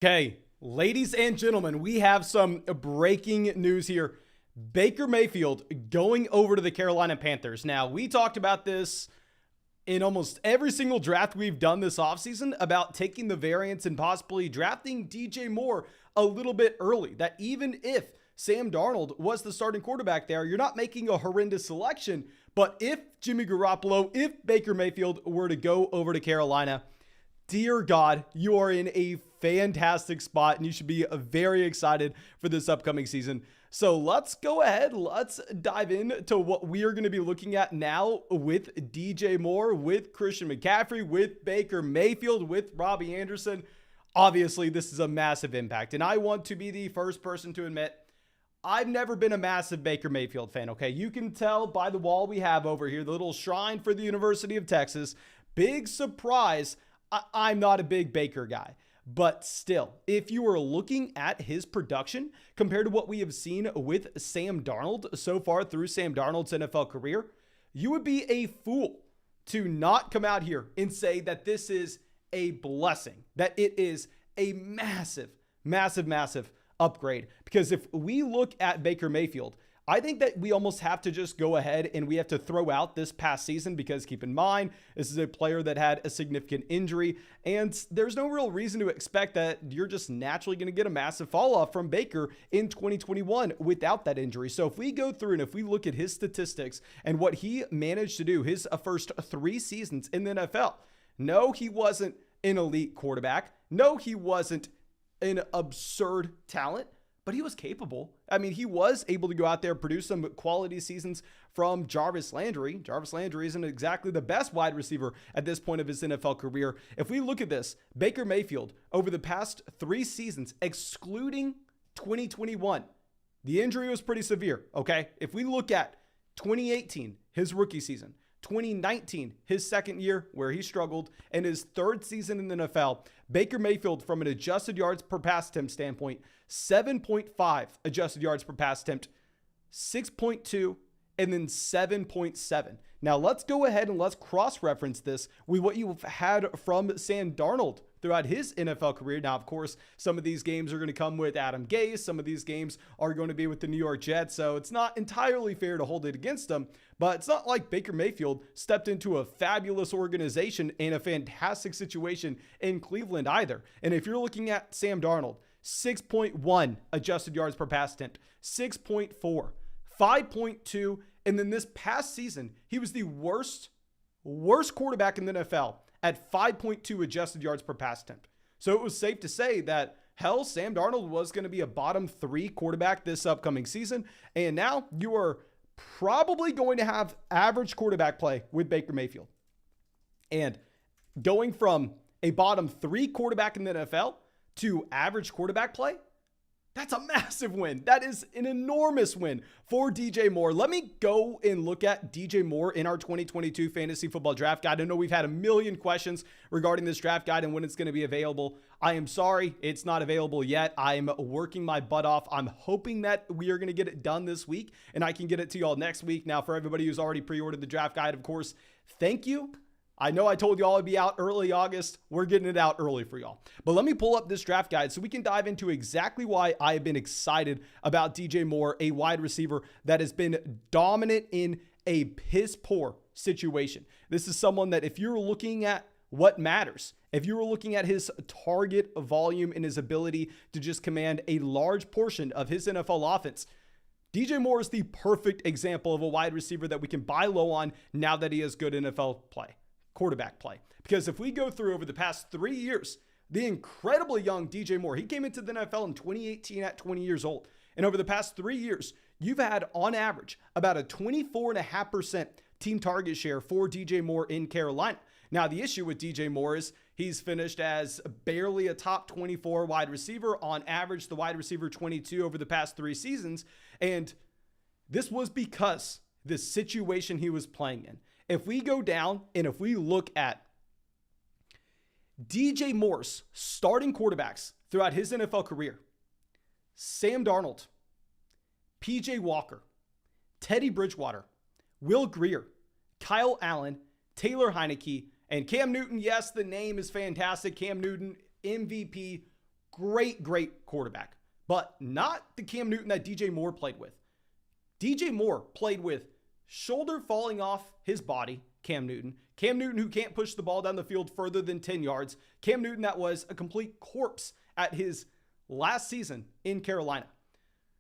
Okay, ladies and gentlemen, we have some breaking news here. Baker Mayfield going over to the Carolina Panthers. Now, we talked about this in almost every single draft we've done this offseason about taking the variance and possibly drafting DJ Moore a little bit early. That even if Sam Darnold was the starting quarterback there, you're not making a horrendous selection. But if Jimmy Garoppolo, if Baker Mayfield were to go over to Carolina, dear God, you are in a fantastic spot and you should be very excited for this upcoming season. So let's go ahead. Let's dive into what we are going to be looking at now with DJ Moore, with Christian McCaffrey, with Baker Mayfield, with Robbie Anderson. Obviously, this is a massive impact. And I want to be the first person to admit I've never been a massive Baker Mayfield fan, okay? You can tell by the wall we have over here, the little shrine for the University of Texas. Big surprise. I'm not a big Baker guy, but still, if you are looking at his production compared to what we have seen with Sam Darnold so far through Sam Darnold's NFL career, you would be a fool to not come out here and say that this is a blessing, that it is a massive, massive, massive upgrade. Because if we look at Baker Mayfield, I think that we almost have to just go ahead and we have to throw out this past season because keep in mind, this is a player that had a significant injury and there's no real reason to expect that you're just naturally going to get a massive fall off from Baker in 2021 without that injury. So if we go through and if we look at his statistics and what he managed to do his first 3 seasons in the NFL, no, he wasn't an elite quarterback. No, he wasn't an absurd talent. But he was capable. I mean, he was able to go out there and produce some quality seasons from Jarvis Landry. Jarvis Landry isn't exactly the best wide receiver at this point of his NFL career. If we look at this, Baker Mayfield over the past 3 seasons, excluding 2021, the injury was pretty severe, okay? If we look at 2018, his rookie season, 2019, his second year where he struggled, and his 3rd season in the NFL, Baker Mayfield from an adjusted yards per pass attempt standpoint, 7.5 adjusted yards per pass attempt, 6.2, and then 7.7. Now let's go ahead and let's cross-reference this with what you've had from Sam Darnold throughout his NFL career. Now, of course, some of these games are going to come with Adam Gase. Some of these games are going to be with the New York Jets. So it's not entirely fair to hold it against them. But it's not like Baker Mayfield stepped into a fabulous organization in a fantastic situation in Cleveland either. And if you're looking at Sam Darnold, 6.1 adjusted yards per pass attempt, 6.4, 5.2. And then this past season, he was the worst quarterback in the NFL at 5.2 adjusted yards per pass attempt. So it was safe to say that, hell, Sam Darnold was going to be a bottom 3 quarterback this upcoming season. And now you are probably going to have average quarterback play with Baker Mayfield. And going from a bottom 3 quarterback in the NFL to average quarterback play, that's a massive win. That is an enormous win for DJ Moore. Let me go and look at DJ Moore in our 2022 fantasy football draft guide. I know we've had a million questions regarding this draft guide and when it's going to be available. I am sorry, it's not available yet. I'm working my butt off. I'm hoping that we are going to get it done this week and I can get it to y'all next week. Now, for everybody who's already pre-ordered the draft guide, of course, thank you. I know I told y'all it'd be out early August. We're getting it out early for y'all. But let me pull up this draft guide so we can dive into exactly why I have been excited about DJ Moore, a wide receiver that has been dominant in a piss poor situation. This is someone that if you're looking at what matters, if you were looking at his target volume and his ability to just command a large portion of his NFL offense, DJ Moore is the perfect example of a wide receiver that we can buy low on now that he has good NFL play. Quarterback play. Because if we go through over the past 3 years, the incredibly young DJ Moore, he came into the NFL in 2018 at 20 years old. And over the past 3 years, you've had on average about a 24.5% team target share for DJ Moore in Carolina. Now, the issue with DJ Moore is he's finished as barely a top 24 wide receiver, on average the wide receiver 22 over the past 3 seasons. And this was because the situation he was playing in. If we go down and if we look at DJ Moore's starting quarterbacks throughout his NFL career, Sam Darnold, PJ Walker, Teddy Bridgewater, Will Grier, Kyle Allen, Taylor Heineke, and Cam Newton. Yes, the name is fantastic. Cam Newton, MVP, Great quarterback, but not the Cam Newton that DJ Moore played with. DJ Moore played with shoulder falling off his body, Cam Newton who can't push the ball down the field further than 10 yards, Cam Newton that was a complete corpse at his last season in Carolina.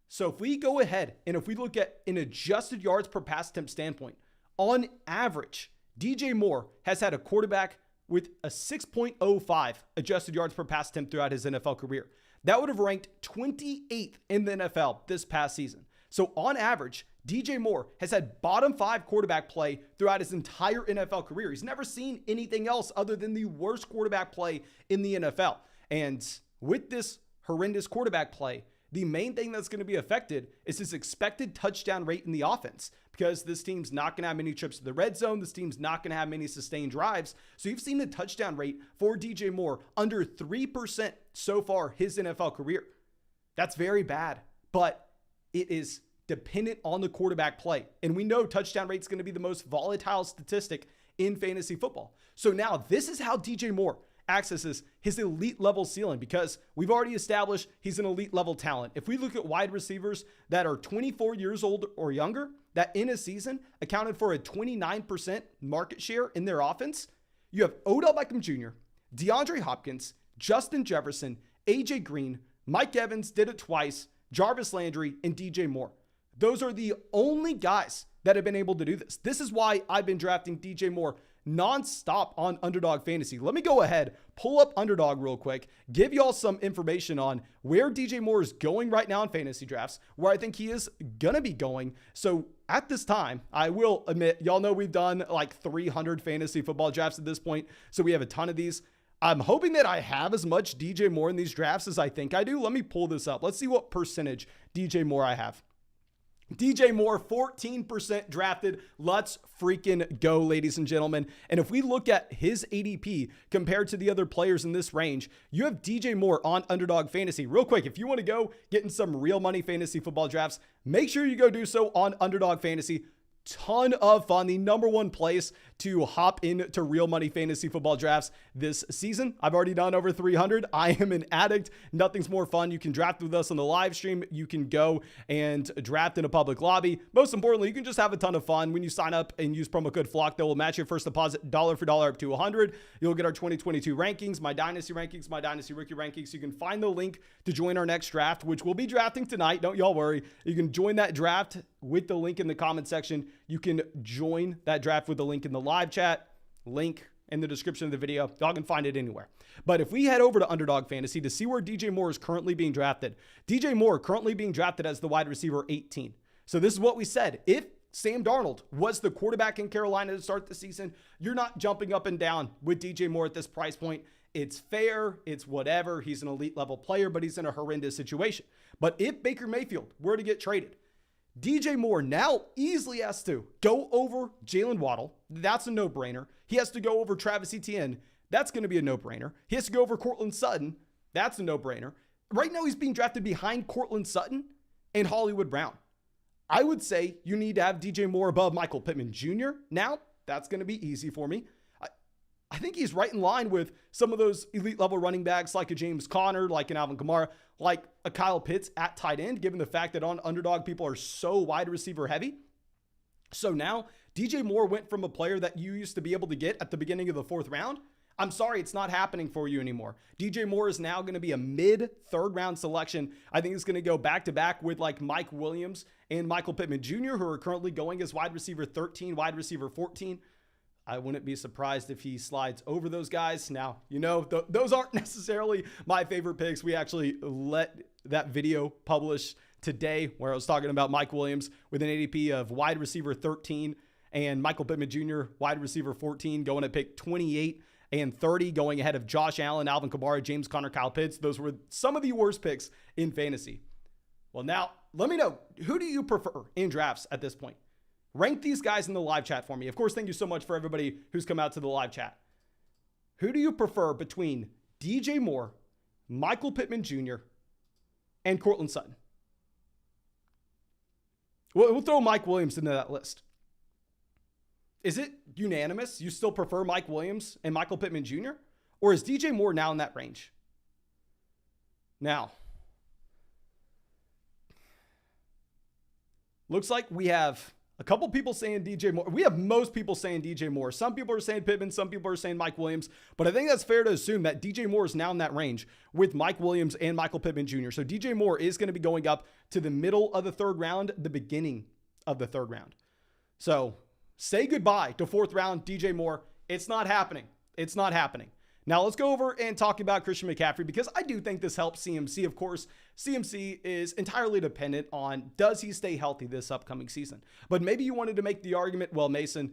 So if we go ahead and if we look at an adjusted yards per pass attempt standpoint, on average, DJ Moore has had a quarterback with a 6.05 adjusted yards per pass attempt throughout his NFL career. That would have ranked 28th in the NFL this past season. So on average, DJ Moore has had bottom 5 quarterback play throughout his entire NFL career. He's never seen anything else other than the worst quarterback play in the NFL. And with this horrendous quarterback play, the main thing that's going to be affected is his expected touchdown rate in the offense, because this team's not going to have many trips to the red zone. This team's not going to have many sustained drives. So you've seen the touchdown rate for DJ Moore under 3% so far his NFL career. That's very bad, but it is dependent on the quarterback play. And we know touchdown rate is going to be the most volatile statistic in fantasy football. So now this is how DJ Moore accesses his elite level ceiling, because we've already established he's an elite level talent. If we look at wide receivers that are 24 years old or younger, that in a season accounted for a 29% market share in their offense, you have Odell Beckham Jr., DeAndre Hopkins, Justin Jefferson, AJ Green, Mike Evans did it twice, Jarvis Landry, and DJ Moore. Those are the only guys that have been able to do this. This is why I've been drafting DJ Moore nonstop on Underdog Fantasy. Let me go ahead, pull up Underdog real quick, give y'all some information on where DJ Moore is going right now in fantasy drafts, where I think he is going to be going. So at this time, I will admit, y'all know we've done like 300 fantasy football drafts at this point. So we have a ton of these. I'm hoping that I have as much DJ Moore in these drafts as I think I do. Let me pull this up. Let's see what percentage DJ Moore I have. DJ Moore, 14% drafted. Let's freaking go, ladies and gentlemen. And if we look at his ADP compared to the other players in this range, you have DJ Moore on Underdog Fantasy. Real quick, if you want to go get in some real money fantasy football drafts, make sure you go do so on Underdog Fantasy. Ton of fun. The number one place to hop into real money fantasy football drafts this season. I've already done over 300. I am an addict. Nothing's more fun. You can draft with us on the live stream. You can go and draft in a public lobby. Most importantly, you can just have a ton of fun. When you sign up and use promo code FLOCK, that will match your first deposit dollar for dollar up to 100. You'll get our 2022 rankings, my dynasty rankings, my dynasty rookie rankings. You can find the link to join our next draft, which we'll be drafting tonight. Don't y'all worry. You can join that draft with the link in the comment section. You can join that draft with the link in the live chat, link in the description of the video. Y'all can find it anywhere. But if we head over to Underdog Fantasy to see where DJ Moore is currently being drafted, DJ Moore currently being drafted as the wide receiver 18. So this is what we said. If Sam Darnold was the quarterback in Carolina to start the season, you're not jumping up and down with DJ Moore at this price point. It's fair. It's whatever. He's an elite level player, but he's in a horrendous situation. But if Baker Mayfield were to get traded, DJ Moore now easily has to go over Jalen Waddle. That's a no-brainer. He has to go over Travis Etienne. That's going to be a no-brainer. He has to go over Courtland Sutton. That's a no-brainer. Right now, he's being drafted behind Courtland Sutton and Hollywood Brown. I would say you need to have DJ Moore above Michael Pittman Jr. Now, that's going to be easy for me. I think he's right in line with some of those elite level running backs like a James Conner, like an Alvin Kamara, like a Kyle Pitts at tight end, given the fact that on Underdog, people are so wide receiver heavy. So now DJ Moore went from a player that you used to be able to get at the beginning of the 4th round. I'm sorry, it's not happening for you anymore. DJ Moore is now going to be a mid-3rd round selection. I think it's going to go back-to-back with like Mike Williams and Michael Pittman Jr., who are currently going as wide receiver 13, wide receiver 14. I wouldn't be surprised if he slides over those guys. Now, you know, those aren't necessarily my favorite picks. We actually let that video publish today where I was talking about Mike Williams with an ADP of wide receiver 13 and Michael Pittman Jr., wide receiver 14, going at pick 28 and 30, going ahead of Josh Allen, Alvin Kamara, James Conner, Kyle Pitts. Those were some of the worst picks in fantasy. Well, now, let me know, who do you prefer in drafts at this point? Rank these guys in the live chat for me. Of course, thank you so much for everybody who's come out to the live chat. Who do you prefer between DJ Moore, Michael Pittman Jr., and Courtland Sutton? We'll throw Mike Williams into that list. Is it unanimous? You still prefer Mike Williams and Michael Pittman Jr.? Or is DJ Moore now in that range? Now, looks like we have a couple people saying DJ Moore. We have most people saying DJ Moore. Some people are saying Pittman. Some people are saying Mike Williams. But I think that's fair to assume that DJ Moore is now in that range with Mike Williams and Michael Pittman Jr. So DJ Moore is going to be going up to the middle of the third round, the beginning of the third round. So say goodbye to fourth round DJ Moore. It's not happening. It's not happening. Now let's go over and talk about Christian McCaffrey, because I do think this helps CMC. Of course, CMC is entirely dependent on, does he stay healthy this upcoming season? But maybe you wanted to make the argument, well, Mason,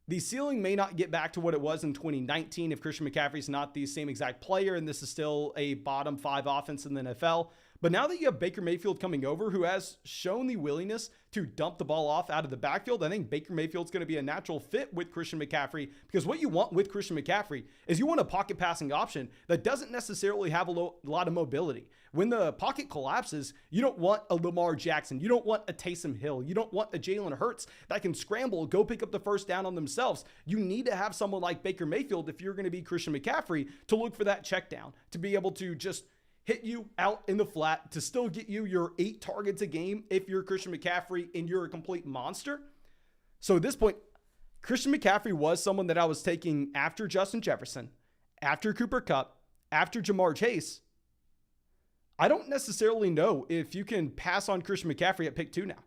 the ceiling may not get back to what it was in 2019 if Christian McCaffrey's not the same exact player, and this is still a bottom 5 offense in the NFL. But now that you have Baker Mayfield coming over, who has shown the willingness to dump the ball off out of the backfield, I think Baker Mayfield's going to be a natural fit with Christian McCaffrey, because what you want with Christian McCaffrey is you want a pocket passing option that doesn't necessarily have a lot of mobility. When the pocket collapses, you don't want a Lamar Jackson. You don't want a Taysom Hill. You don't want a Jalen Hurts that can scramble, go pick up the first down on themselves. You need to have someone like Baker Mayfield, if you're going to be Christian McCaffrey, to look for that check down, to be able to just hit you out in the flat, to still get you your 8 targets a game if you're Christian McCaffrey and you're a complete monster. So at this point, Christian McCaffrey was someone that I was taking after Justin Jefferson, after Cooper Kupp, after Jamar Chase. I don't necessarily know if you can pass on Christian McCaffrey at pick 2 now.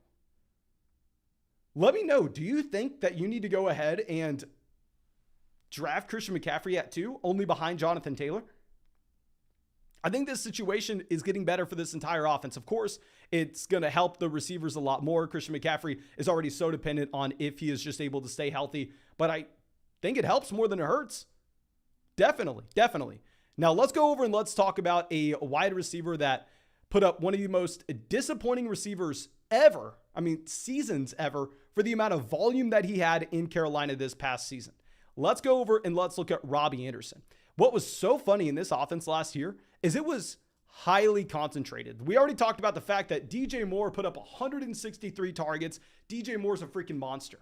Let me know, do you think that you need to go ahead and draft Christian McCaffrey at 2, only behind Jonathan Taylor? I think this situation is getting better for this entire offense. Of course, it's going to help the receivers a lot more. Christian McCaffrey is already so dependent on if he is just able to stay healthy, but I think it helps more than it hurts. Definitely, definitely. Now let's go over and let's talk about a wide receiver that put up one of the most disappointing receivers ever, seasons ever, for the amount of volume that he had in Carolina this past season. Let's go over and let's look at Robbie Anderson. What was so funny in this offense last year is it was highly concentrated. We already talked about the fact that DJ Moore put up 163 targets. DJ Moore's a freaking monster.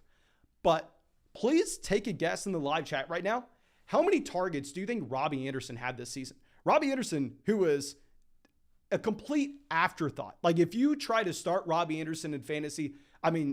But please take a guess in the live chat right now. How many targets do you think Robbie Anderson had this season? Robbie Anderson, who was a complete afterthought. Like, if you try to start Robbie Anderson in fantasy,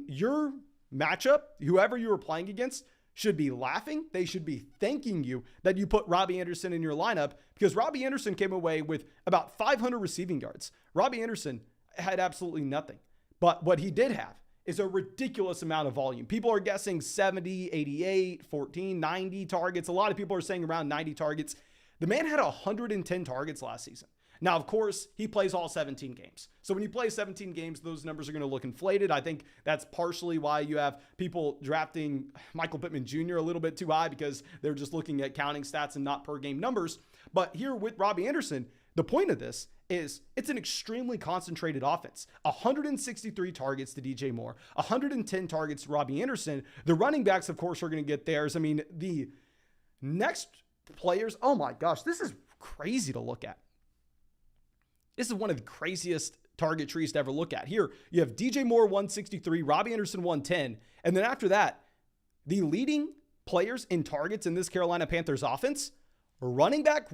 your matchup, whoever you were playing against, should be laughing. They should be thanking you that you put Robbie Anderson in your lineup, because Robbie Anderson came away with about 500 receiving yards. Robbie Anderson had absolutely nothing. But what he did have is a ridiculous amount of volume. People are guessing 70, 88, 14, 90 targets. A lot of people are saying around 90 targets. The man had 110 targets last season. Now, of course, he plays all 17 games. So when you play 17 games, those numbers are going to look inflated. I think that's partially why you have people drafting Michael Pittman Jr. a little bit too high, because they're just looking at counting stats and not per game numbers. But here with Robbie Anderson, the point of this is it's an extremely concentrated offense. 163 targets to DJ Moore, 110 targets to Robbie Anderson. The running backs, of course, are going to get theirs. The next players, oh my gosh, this is crazy to look at. This is one of the craziest target trees to ever look at. Here, you have DJ Moore 163, Robbie Anderson 110. And then after that, the leading players in targets in this Carolina Panthers offense, running back.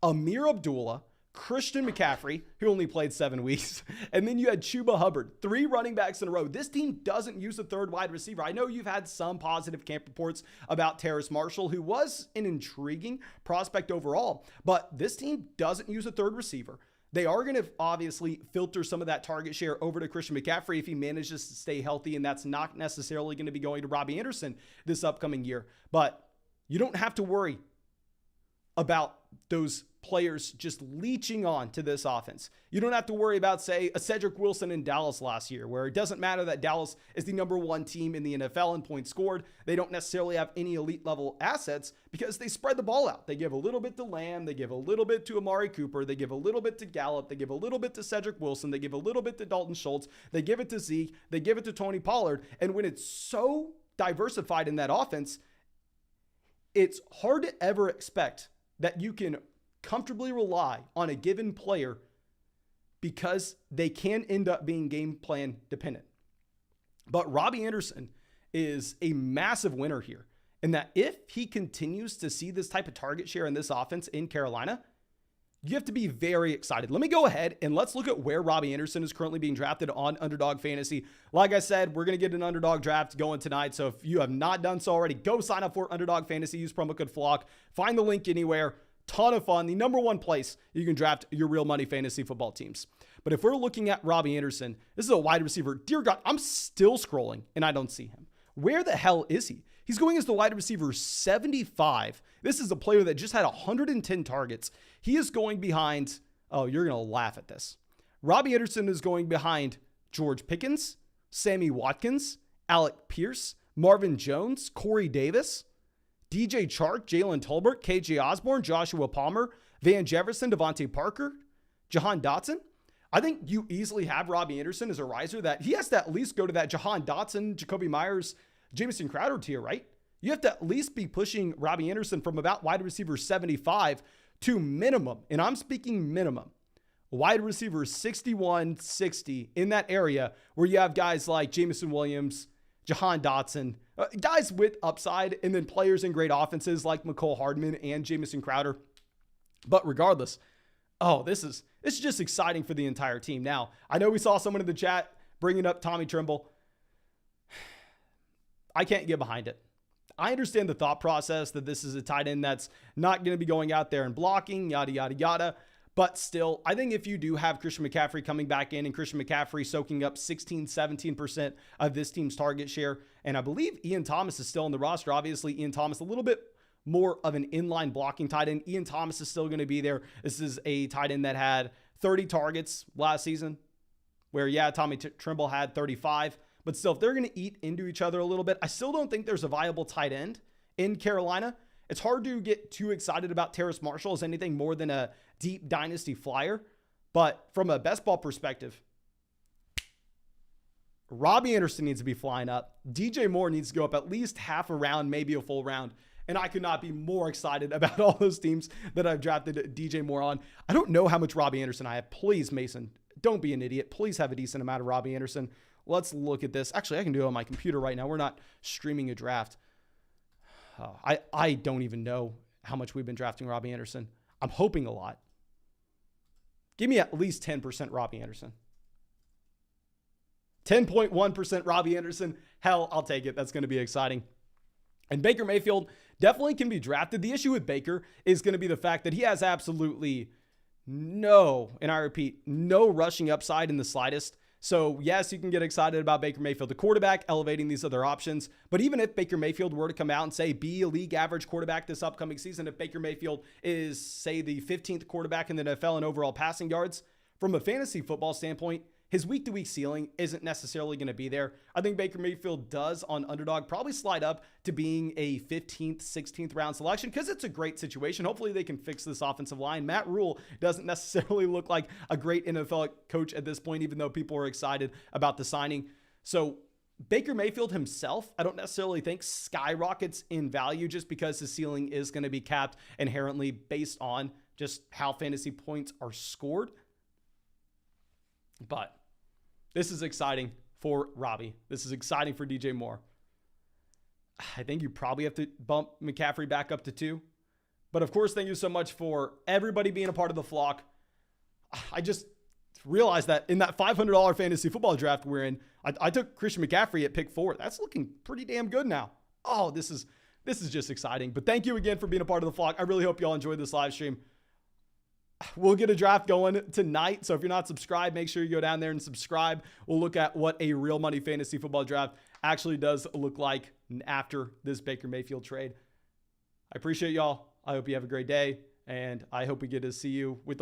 Amir Abdullah, Christian McCaffrey, who only played 7 weeks. And then you had Chuba Hubbard, 3 running backs in a row. This team doesn't use a third wide receiver. I know you've had some positive camp reports about Terrace Marshall, who was an intriguing prospect overall, but this team doesn't use a third receiver. They are going to obviously filter some of that target share over to Christian McCaffrey if he manages to stay healthy, and that's not necessarily going to be going to Robbie Anderson this upcoming year. But you don't have to worry about those players just leeching on to this offense. You don't have to worry about, say, a Cedric Wilson in Dallas last year, where it doesn't matter that Dallas is the #1 team in the NFL in points scored. They don't necessarily have any elite level assets because they spread the ball out. They give a little bit to Lamb. They give a little bit to Amari Cooper. They give a little bit to Gallup. They give a little bit to Cedric Wilson. They give a little bit to Dalton Schultz. They give it to Zeke. They give it to Tony Pollard. And when it's so diversified in that offense, it's hard to ever expect that you can comfortably rely on a given player, because they can end up being game plan dependent. But Robbie Anderson is a massive winner here, in that if he continues to see this type of target share in this offense in Carolina, you have to be very excited. Let me go ahead and let's look at where Robbie Anderson is currently being drafted on Underdog Fantasy. Like I said, we're going to get an Underdog draft going tonight. So if you have not done so already, go sign up for Underdog Fantasy. Use promo code FLOCK. Find the link anywhere. Ton of fun. The number one place you can draft your real money fantasy football teams. But if we're looking at Robbie Anderson, this is a wide receiver. Dear God, I'm still scrolling and I don't see him. Where the hell is he? He's going as the wide receiver 75. This is a player that just had 110 targets. He is going behind, oh, you're going to laugh at this. Robbie Anderson is going behind George Pickens, Sammy Watkins, Alec Pierce, Marvin Jones, Corey Davis, DJ Chark, Jalen Tolbert, KJ Osborne, Joshua Palmer, Van Jefferson, Devontae Parker, Jahan Dotson. I think you easily have Robbie Anderson as a riser that he has to at least go to that Jahan Dotson, Jacoby Myers, Jamison Crowder tier, right? You have to at least be pushing Robbie Anderson from about wide receiver 75 to minimum, and I'm speaking minimum, wide receiver 61, 60 in that area where you have guys like Jameson Williams, Jahan Dotson, guys with upside, and then players in great offenses like McCole Hardman and Jamison Crowder. But regardless, this is just exciting for the entire team. Now, I know we saw someone in the chat bringing up Tommy Tremble. I can't get behind it. I understand the thought process that this is a tight end that's not going to be going out there and blocking, yada, yada, yada. But still, I think if you do have Christian McCaffrey coming back in and Christian McCaffrey soaking up 16, 17% of this team's target share, and I believe Ian Thomas is still on the roster. Obviously, Ian Thomas, a little bit more of an inline blocking tight end. Ian Thomas is still going to be there. This is a tight end that had 30 targets last season, where, yeah, Tommy Tremble had 35. But still, if they're going to eat into each other a little bit, I still don't think there's a viable tight end in Carolina. It's hard to get too excited about Terrace Marshall as anything more than a deep dynasty flyer. But from a best ball perspective, Robbie Anderson needs to be flying up. DJ Moore needs to go up at least half a round, maybe a full round. And I could not be more excited about all those teams that I've drafted DJ Moore on. I don't know how much Robbie Anderson I have. Please, Mason, don't be an idiot. Please have a decent amount of Robbie Anderson. Let's look at this. Actually, I can do it on my computer right now. We're not streaming a draft. I don't even know how much we've been drafting Robbie Anderson. I'm hoping a lot. Give me at least 10% Robbie Anderson. 10.1% Robbie Anderson. Hell, I'll take it. That's going to be exciting. And Baker Mayfield definitely can be drafted. The issue with Baker is going to be the fact that he has absolutely no, and I repeat, no rushing upside in the slightest. So yes, you can get excited about Baker Mayfield, the quarterback, elevating these other options. But even if Baker Mayfield were to come out and say, be a league average quarterback this upcoming season, if Baker Mayfield is, say, the 15th quarterback in the NFL in overall passing yards, from a fantasy football standpoint, his week-to-week ceiling isn't necessarily going to be there. I think Baker Mayfield does on Underdog probably slide up to being a 15th, 16th round selection because it's a great situation. Hopefully they can fix this offensive line. Matt Rule doesn't necessarily look like a great NFL coach at this point, even though people are excited about the signing. So Baker Mayfield himself, I don't necessarily think skyrockets in value just because his ceiling is going to be capped inherently based on just how fantasy points are scored. But this is exciting for Robbie. This is exciting for DJ Moore. I think you probably have to bump McCaffrey back up to 2. But of course, thank you so much for everybody being a part of the flock. I just realized that in that $500 fantasy football draft we're in, I took Christian McCaffrey at pick 4. That's looking pretty damn good now. Oh, this is just exciting. But thank you again for being a part of the flock. I really hope y'all enjoyed this live stream. We'll get a draft going tonight. So if you're not subscribed, make sure you go down there and subscribe. We'll look at what a real money fantasy football draft actually does look like after this Baker Mayfield trade. I appreciate y'all. I hope you have a great day, and I hope we get to see you with